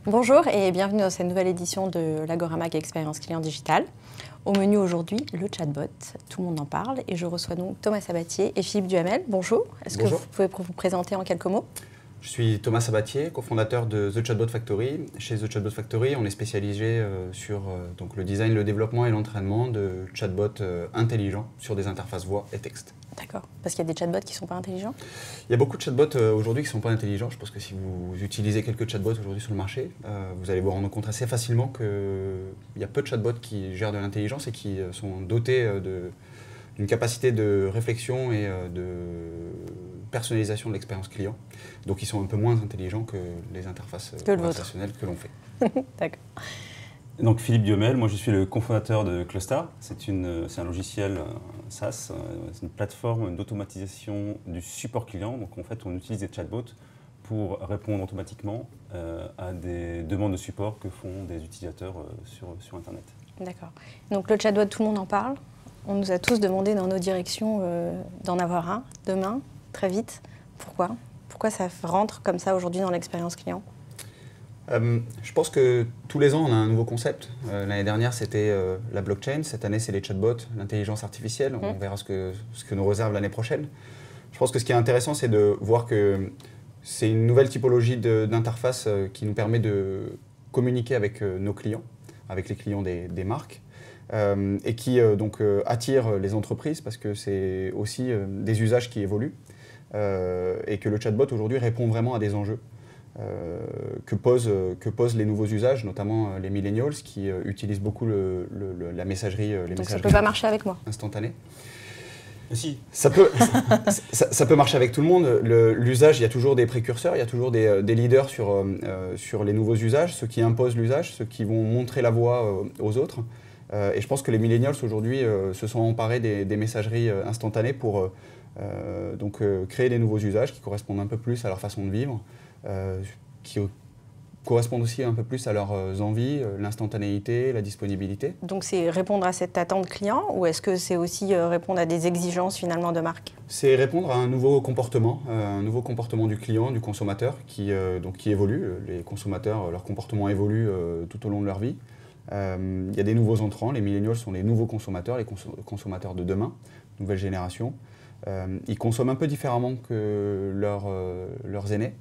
Bonjour et bienvenue dans cette nouvelle édition de l'Agoramac Expérience Client Digital. Au menu aujourd'hui, le chatbot. Tout le monde en parle et je reçois donc Thomas Sabatier et Philippe Duhamel. Bonjour. Est-ce que vous pouvez vous présenter en quelques mots? Je suis Thomas Sabatier, cofondateur de The Chatbot Factory. Chez The Chatbot Factory, on est spécialisé sur donc le design, le développement et l'entraînement de chatbots intelligents sur des interfaces voix et texte. D'accord. Parce qu'il y a des chatbots qui ne sont pas intelligents? Il y a beaucoup de chatbots aujourd'hui qui ne sont pas intelligents. Je pense que si vous utilisez quelques chatbots aujourd'hui sur le marché, vous allez vous rendre compte assez facilement qu'il y a peu de chatbots qui gèrent de l'intelligence et qui sont dotés d'une capacité de réflexion et de personnalisation de l'expérience client. Donc ils sont un peu moins intelligents que les interfaces conversationnelles que l'on fait. D'accord. Donc Philippe Duhamel, moi je suis le cofondateur de Clustar. C'est un logiciel SaaS, c'est une plateforme d'automatisation du support client. Donc en fait on utilise des chatbots pour répondre automatiquement à des demandes de support que font des utilisateurs sur Internet. D'accord. Donc le chatbot, tout le monde en parle. On nous a tous demandé dans nos directions d'en avoir un demain, très vite. Pourquoi? Pourquoi ça rentre comme ça aujourd'hui dans l'expérience client? Je pense que tous les ans, on a un nouveau concept. L'année dernière, c'était la blockchain. Cette année, c'est les chatbots, l'intelligence artificielle. On verra ce que nous réserve l'année prochaine. Je pense que ce qui est intéressant, c'est de voir que c'est une nouvelle typologie d'interface qui nous permet de communiquer avec nos clients, avec les clients des marques, et qui attire les entreprises parce que c'est aussi des usages qui évoluent et que le chatbot aujourd'hui répond vraiment à des enjeux. Que posent les nouveaux usages, notamment les millennials qui utilisent beaucoup la messagerie, Donc ça ne peut pas marcher avec moi instantanée. Si. Ça peut marcher avec tout le monde. L'usage, il y a toujours des précurseurs, il y a toujours des leaders sur les nouveaux usages, ceux qui imposent l'usage, ceux qui vont montrer la voie aux autres. Et je pense que les millennials aujourd'hui se sont emparés des messageries instantanées pour créer des nouveaux usages qui correspondent un peu plus à leur façon de vivre. Qui correspondent aussi un peu plus à leurs envies, l'instantanéité, la disponibilité. Donc c'est répondre à cette attente client ou est-ce que c'est aussi répondre à des exigences finalement de marque? C'est répondre à un nouveau comportement du client, du consommateur qui évolue. Les consommateurs, leur comportement évolue tout au long de leur vie. Il y a des nouveaux entrants, les millennials sont les nouveaux consommateurs, les consommateurs de demain, nouvelle génération. Ils consomment un peu différemment que leurs aînés.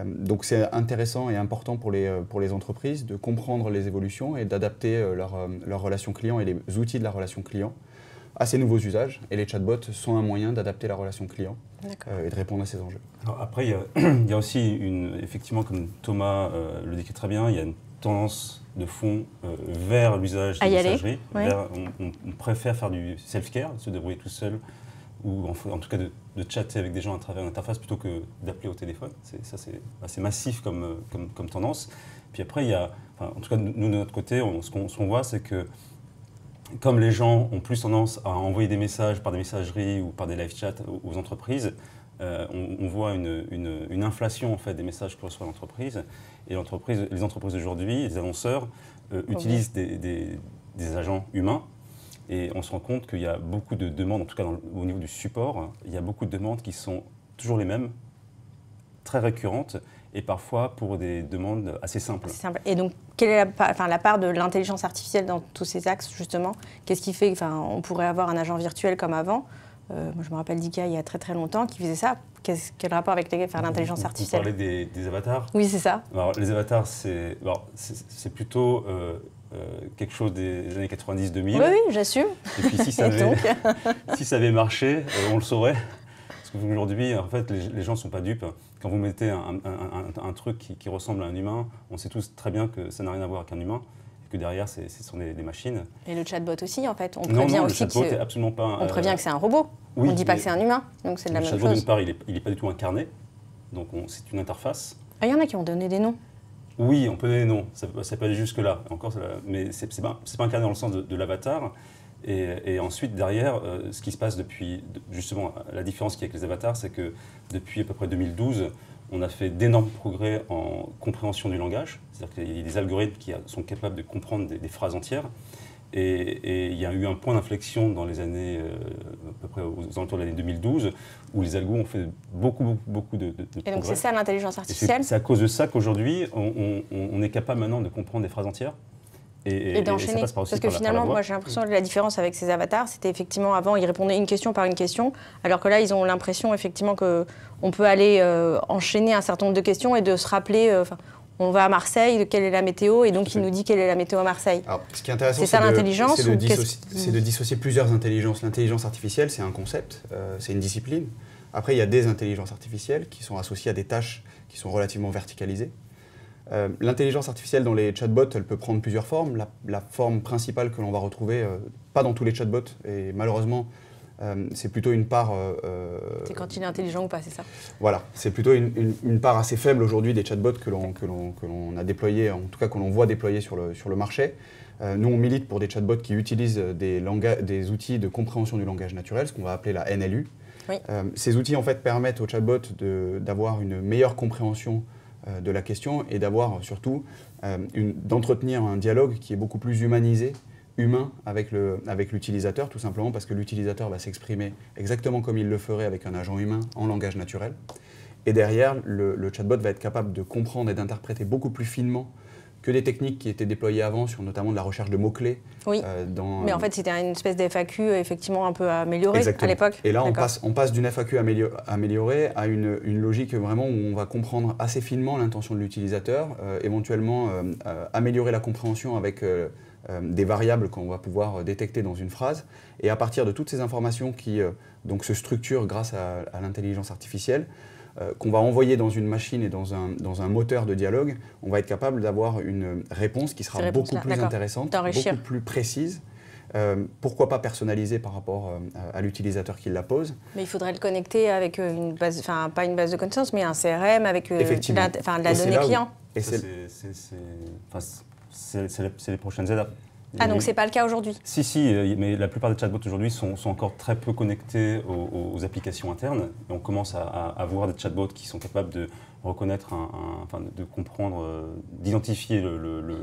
Donc c'est intéressant et important pour les entreprises de comprendre les évolutions et d'adapter leur relation client et les outils de la relation client à ces nouveaux usages. Et les chatbots sont un moyen d'adapter la relation client et de répondre à ces enjeux. Alors après, il y a aussi, effectivement, comme Thomas le décrit très bien, il y a une tendance de fond vers l'usage des messageries. Oui. On préfère faire du self-care, se débrouiller tout seul, ou en tout cas de chatter avec des gens à travers une interface plutôt que d'appeler au téléphone. Ça, c'est assez massif comme tendance. Puis après, en tout cas, nous, de notre côté, ce qu'on voit, c'est que comme les gens ont plus tendance à envoyer des messages par des messageries ou par des live chats aux entreprises, on voit une inflation en fait, des messages que reçoit l'entreprise. Et les entreprises aujourd'hui, les annonceurs, utilisent des agents humains. Et on se rend compte qu'il y a beaucoup de demandes, en tout cas au niveau du support, il y a beaucoup de demandes qui sont toujours les mêmes, très récurrentes, et parfois pour des demandes assez simples. Et donc, quelle est la part de l'intelligence artificielle dans tous ces axes, justement? Qu'est-ce qui fait on pourrait avoir un agent virtuel comme avant? Moi, je me rappelle d'IKEA il y a très très longtemps qui faisait ça. Quel rapport avec l'intelligence artificielle? Vous parlez des avatars? Oui, c'est ça. Alors, les avatars, c'est plutôt quelque chose des années 90-2000. Oui, oui, j'assume. Et puis si ça avait marché, on le saurait. Parce qu'aujourd'hui, en fait, les gens ne sont pas dupes. Quand vous mettez un truc qui ressemble à un humain, on sait tous très bien que ça n'a rien à voir avec un humain. Que derrière, ce sont des machines. Et le chatbot aussi, en fait. On non, prévient le aussi chatbot n'est absolument pas... On prévient que c'est un robot. Oui, on ne dit pas que c'est un humain. Donc c'est de la même chose. Le chatbot, d'une part, il n'est pas du tout incarné. Donc c'est une interface. Il y en a qui ont donné des noms. Oui, on peut donner des noms. Ça peut aller jusque-là. Mais ce n'est pas incarné dans le sens de l'avatar. Et ensuite, derrière, ce qui se passe depuis... Justement, la différence qu'il y a avec les avatars, c'est que depuis à peu près 2012, on a fait d'énormes progrès en compréhension du langage. C'est-à-dire qu'il y a des algorithmes qui sont capables de comprendre des phrases entières. Et il y a eu un point d'inflexion dans les années, à peu près aux alentours de l'année 2012, où les algos ont fait beaucoup de progrès. Et donc c'est ça l'intelligence artificielle. C'est à cause de ça qu'aujourd'hui, on est capable maintenant de comprendre des phrases entières. Et d'enchaîner. Parce que finalement, moi j'ai l'impression que la différence avec ces avatars, c'était effectivement avant, ils répondaient une question par une question, alors que là, ils ont l'impression effectivement qu'on peut aller enchaîner un certain nombre de questions et de se rappeler. On va à Marseille, quelle est la météo, et donc il nous dit quelle est la météo à Marseille. Alors, ce qui est intéressant, c'est de dissocier plusieurs intelligences. L'intelligence artificielle, c'est un concept, c'est une discipline. Après, il y a des intelligences artificielles qui sont associées à des tâches qui sont relativement verticalisées. L'intelligence artificielle dans les chatbots, elle peut prendre plusieurs formes. La forme principale que l'on va retrouver, pas dans tous les chatbots, et malheureusement, c'est plutôt une part... c'est quand il est intelligent ou pas, c'est ça? Voilà, c'est plutôt une part assez faible aujourd'hui des chatbots que l'on a déployés, en tout cas que l'on voit déployer sur le marché. Nous, on milite pour des chatbots qui utilisent des outils de compréhension du langage naturel, ce qu'on va appeler la NLU. Oui. Ces outils, en fait, permettent aux chatbots d'avoir une meilleure compréhension de la question et d'avoir surtout d'entretenir un dialogue qui est beaucoup plus humain avec l'utilisateur, tout simplement parce que l'utilisateur va s'exprimer exactement comme il le ferait avec un agent humain en langage naturel. Et derrière, le chatbot va être capable de comprendre et d'interpréter beaucoup plus finement que des techniques qui étaient déployées avant sur notamment de la recherche de mots-clés. Oui, mais en fait c'était une espèce de FAQ effectivement un peu améliorée à l'époque. Et là on passe d'une FAQ améliorée à une logique vraiment où on va comprendre assez finement l'intention de l'utilisateur, éventuellement améliorer la compréhension avec des variables qu'on va pouvoir détecter dans une phrase. Et à partir de toutes ces informations qui donc se structurent grâce à l'intelligence artificielle, qu'on va envoyer dans une machine et dans un moteur de dialogue, on va être capable d'avoir une réponse qui sera beaucoup plus intéressante, beaucoup plus précise, pourquoi pas personnalisée par rapport à l'utilisateur qui la pose. Mais il faudrait le connecter avec une base, enfin pas une base de connaissances, mais un CRM avec de la donnée client. C'est les prochaines étapes. Ah, donc c'est pas le cas aujourd'hui? Si, mais la plupart des chatbots aujourd'hui sont encore très peu connectés aux applications internes. Et on commence à avoir des chatbots qui sont capables de reconnaître, de comprendre, d'identifier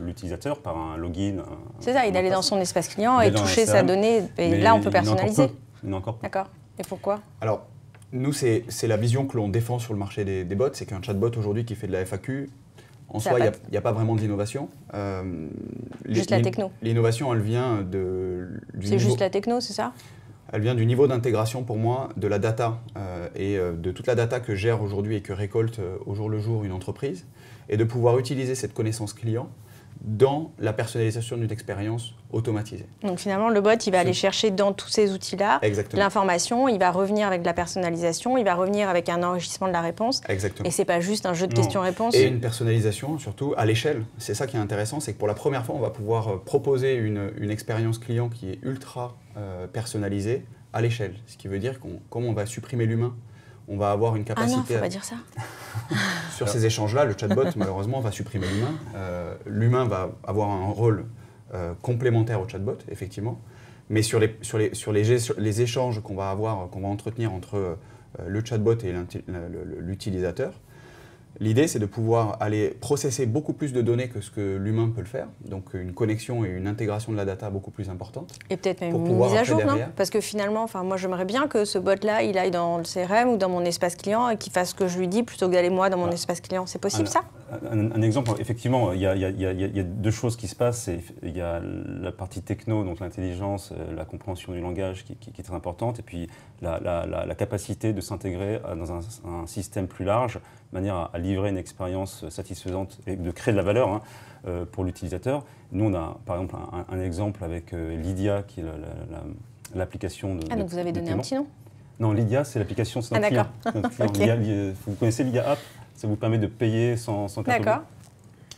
l'utilisateur par un login. C'est ça, il allait dans son espace client et toucher sa donnée. Et là, on peut personnaliser. Il y en a encore peu. D'accord. Et pourquoi? Alors, nous, c'est la vision que l'on défend sur le marché des bots. C'est qu'un chatbot aujourd'hui qui fait de la FAQ, en soi, il n'y a pas vraiment d'innovation. Juste la techno. L'innovation, elle vient C'est juste la techno, c'est ça? Elle vient du niveau d'intégration, pour moi, de la data et de toute la data que gère aujourd'hui et que récolte au jour le jour une entreprise, et de pouvoir utiliser cette connaissance client dans la personnalisation d'une expérience automatisée. Donc finalement, le bot, il va aller chercher dans tous ces outils-là l'information, il va revenir avec de la personnalisation, il va revenir avec un enrichissement de la réponse. Exactement. Et c'est pas juste un jeu de questions-réponses. Et une personnalisation, surtout à l'échelle. C'est ça qui est intéressant, c'est que pour la première fois, on va pouvoir proposer une expérience client qui est ultra personnalisée à l'échelle. Ce qui veut dire comme on va supprimer l'humain, on va avoir une capacité... Ah non, faut pas dire ça. Sur ces échanges-là, le chatbot, malheureusement, va supprimer l'humain. L'humain va avoir un rôle complémentaire au chatbot, effectivement. Mais sur les échanges qu'on va entretenir entre le chatbot et l'utilisateur, l'idée, c'est de pouvoir aller processer beaucoup plus de données que ce que l'humain peut le faire. Donc, une connexion et une intégration de la data beaucoup plus importante. Et peut-être même une mise à jour, non? Parce que finalement, moi, j'aimerais bien que ce bot-là, il aille dans le CRM ou dans mon espace client et qu'il fasse ce que je lui dis plutôt que d'aller moi dans mon espace client. C'est possible, ça? Un exemple, effectivement, il y a deux choses qui se passent. Il y a la partie techno, donc l'intelligence, la compréhension du langage qui est très importante, et puis la capacité de s'intégrer dans un système plus large, de manière à livrer une expérience satisfaisante et de créer de la valeur pour l'utilisateur. Nous, on a par exemple un exemple avec Lydia, qui est l'application de donc vous avez donné un petit nom? Non, Lydia, c'est l'application, c'est notre client. Okay. Vous connaissez Lydia App? Ça vous permet de payer sans carte. D'accord.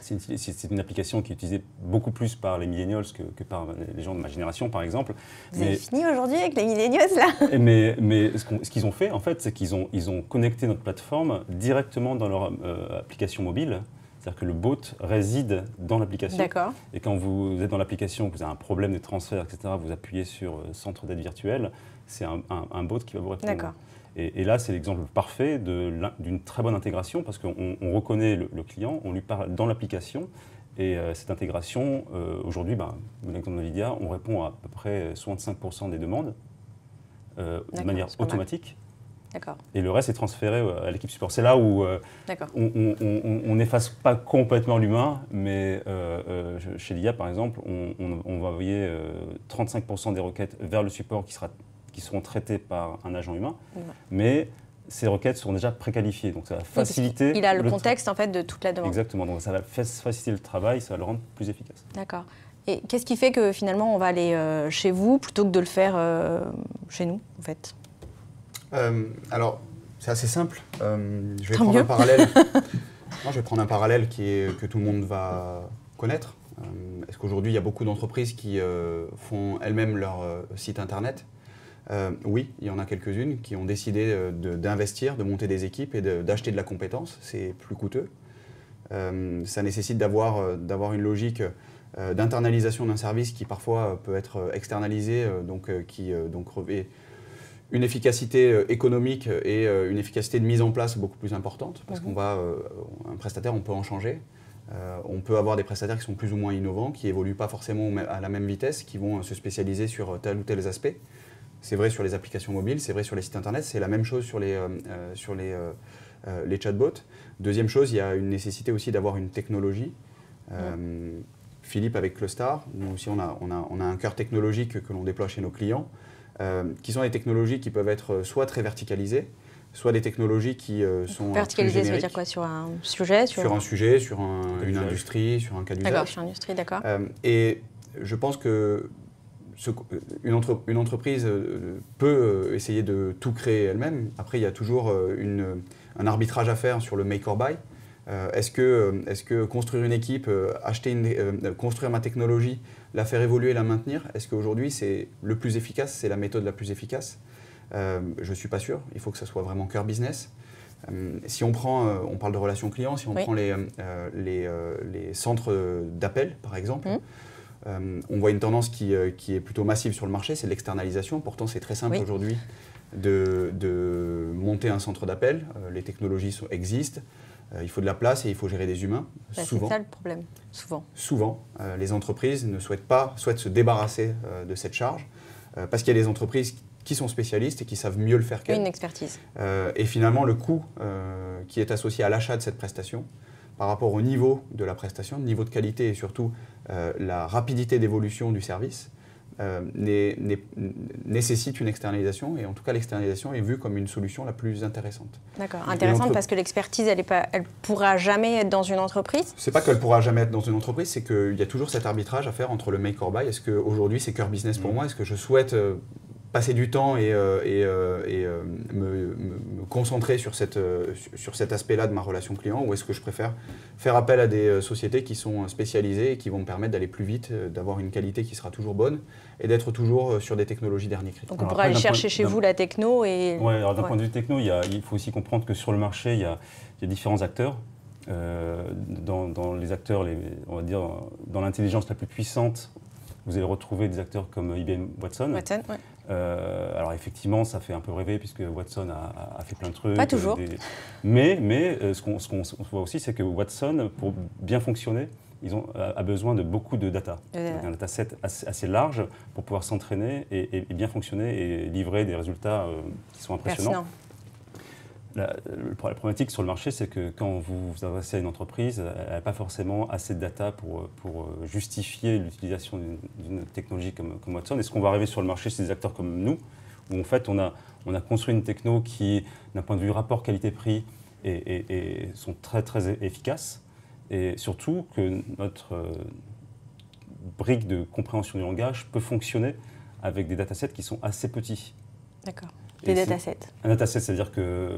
C'est une application qui est utilisée beaucoup plus par les millennials que par les gens de ma génération, par exemple. Vous avez fini aujourd'hui avec les millennials, là? Mais ce qu'ils ont fait, en fait, c'est qu'ils ont connecté notre plateforme directement dans leur application mobile. C'est-à-dire que le bot réside dans l'application. D'accord. Et quand vous êtes dans l'application, vous avez un problème de transfert, etc., vous appuyez sur Centre d'aide virtuelle, c'est un bot qui va vous répondre. D'accord. Et là, c'est l'exemple parfait d'une très bonne intégration parce qu'on reconnaît le client, on lui parle dans l'application Et cette intégration, aujourd'hui, l'exemple de Lydia, on répond à peu près 65% des demandes de manière automatique. D'accord. Et le reste est transféré à l'équipe support. C'est là où on n'efface pas complètement l'humain, mais chez Lydia, par exemple, on va envoyer 35% des requêtes vers le support qui seront traitées par un agent humain, mais ces requêtes seront déjà préqualifiées. Donc ça va faciliter... Il a le contexte en fait de toute la demande. Exactement, donc ça va faciliter le travail, ça va le rendre plus efficace. D'accord. Et qu'est-ce qui fait que finalement on va aller chez vous plutôt que de le faire chez nous, en fait? Alors, c'est assez simple. Je vais prendre un parallèle. Non, je vais prendre un parallèle que tout le monde va connaître. Est-ce qu'aujourd'hui, il y a beaucoup d'entreprises qui font elles-mêmes leur site internet? Oui, il y en a quelques-unes qui ont décidé d'investir, de monter des équipes et d'acheter de la compétence. C'est plus coûteux. Ça nécessite d'avoir une logique d'internalisation d'un service qui parfois peut être externalisé, donc revêt une efficacité économique et une efficacité de mise en place beaucoup plus importante, parce un prestataire, on peut en changer. On peut avoir des prestataires qui sont plus ou moins innovants, qui évoluent pas forcément à la même vitesse, qui vont se spécialiser sur tel ou tel aspect. C'est vrai sur les applications mobiles, c'est vrai sur les sites internet, c'est la même chose sur les chatbots. Deuxième chose, il y a une nécessité aussi d'avoir une technologie. Philippe avec Clustar, nous aussi on a un cœur technologique que l'on déploie chez nos clients, qui sont des technologies qui peuvent être soit très verticalisées, soit des technologies qui sont verticalisées, ça veut dire quoi? Sur un sujet? Sur un sujet, sur une industrie, sur un cas d'usage. D'accord, sur une industrie, d'accord. Et je pense que une entreprise peut essayer de tout créer elle-même. Après, il y a toujours un arbitrage à faire sur le make or buy. Est-ce que construire une équipe, construire ma technologie, la faire évoluer, la maintenir, est-ce qu'aujourd'hui c'est le plus efficace, c'est la méthode la plus efficace? Je ne suis pas sûr, il faut que ça soit vraiment cœur business. Si on parle de relations clients, si on prend les centres d'appel par exemple, on voit une tendance qui est plutôt massive sur le marché, c'est l'externalisation. Pourtant c'est très simple aujourd'hui de monter un centre d'appel, les technologies existent. Il faut de la place et il faut gérer des humains. Souvent. C'est ça le problème, souvent. Souvent, les entreprises souhaitent se débarrasser de cette charge parce qu'il y a des entreprises qui sont spécialistes et qui savent mieux le faire qu'elles. Une expertise. Et finalement, le coût qui est associé à l'achat de cette prestation par rapport au niveau de la prestation, le niveau de qualité et surtout la rapidité d'évolution du service, nécessite une externalisation, et en tout cas l'externalisation est vue comme une solution la plus intéressante. D'accord, intéressante parce que l'expertise, elle pourra jamais être dans une entreprise? C'est pas qu'elle pourra jamais être dans une entreprise, c'est qu'il y a toujours cet arbitrage à faire entre le make or buy. Est-ce qu'aujourd'hui c'est cœur business pour moi? Est-ce que je souhaite passer du temps et me concentrer sur cet aspect-là de ma relation client, ou est-ce que je préfère faire appel à des sociétés qui sont spécialisées et qui vont me permettre d'aller plus vite, d'avoir une qualité qui sera toujours bonne et d'être toujours sur des technologies dernier cri. Donc on pourra aller chercher chez vous la techno et... Oui, alors d'un point de vue techno, il faut aussi comprendre que sur le marché, il y a différents acteurs. Dans les acteurs, on va dire, dans l'intelligence la plus puissante, vous allez retrouver des acteurs comme IBM Watson. Watson, ouais. Alors effectivement, ça fait un peu rêver puisque Watson a fait plein de trucs. Pas toujours. Mais ce qu'on voit aussi, c'est que Watson, pour bien fonctionner, a besoin de beaucoup de data. Un dataset assez large pour pouvoir s'entraîner et bien fonctionner et livrer des résultats qui sont impressionnants. La problématique sur le marché, c'est que quand vous vous adressez à une entreprise, elle n'a pas forcément assez de data pour justifier l'utilisation d'une technologie comme Watson. Et ce qu'on va arriver sur le marché, c'est des acteurs comme nous, où en fait on a construit une techno qui, d'un point de vue rapport qualité-prix, sont très très efficaces. Et surtout que notre brique de compréhension du langage peut fonctionner avec des datasets qui sont assez petits. D'accord. Des datasets. Un dataset, c'est-à-dire que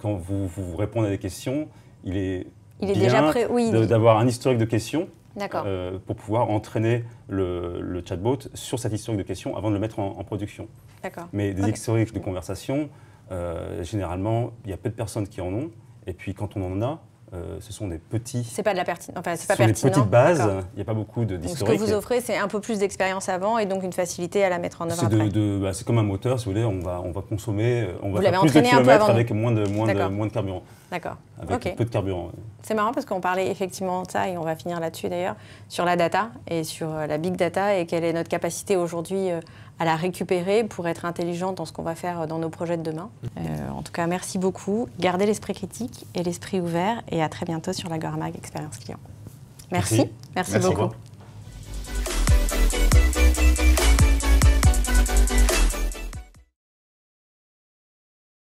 quand vous répondez à des questions, il est bien déjà prêt, oui, d'avoir un historique de questions pour pouvoir entraîner le chatbot sur cet historique de questions avant de le mettre en production. Mais des historiques de conversation, généralement, il y a peu de personnes qui en ont. Et puis quand on en a, ce sont des petits... C'est pas de la pertinence. Enfin, c'est pas Ce sont des pertinent. petites bases, D'accord. il n'y a pas beaucoup Donc, d'historique. ce que vous offrez, c'est un peu plus d'expérience avant et donc une facilité à la mettre en œuvre après. C'est comme un moteur, si vous voulez, on va consommer, on va Vous faire l'avez plus de entraîné un peu kilomètres avant. avec moins D'accord. de carburant. D'accord. Avec Ok. peu de carburant. C'est marrant parce qu'on parlait effectivement de ça, et on va finir là-dessus d'ailleurs, sur la data et sur la big data et quelle est notre capacité aujourd'hui à la récupérer pour être intelligente dans ce qu'on va faire dans nos projets de demain. En tout cas, merci beaucoup. Gardez l'esprit critique et l'esprit ouvert et à très bientôt sur la Gormag Expérience Client. Merci. Merci beaucoup. Au revoir.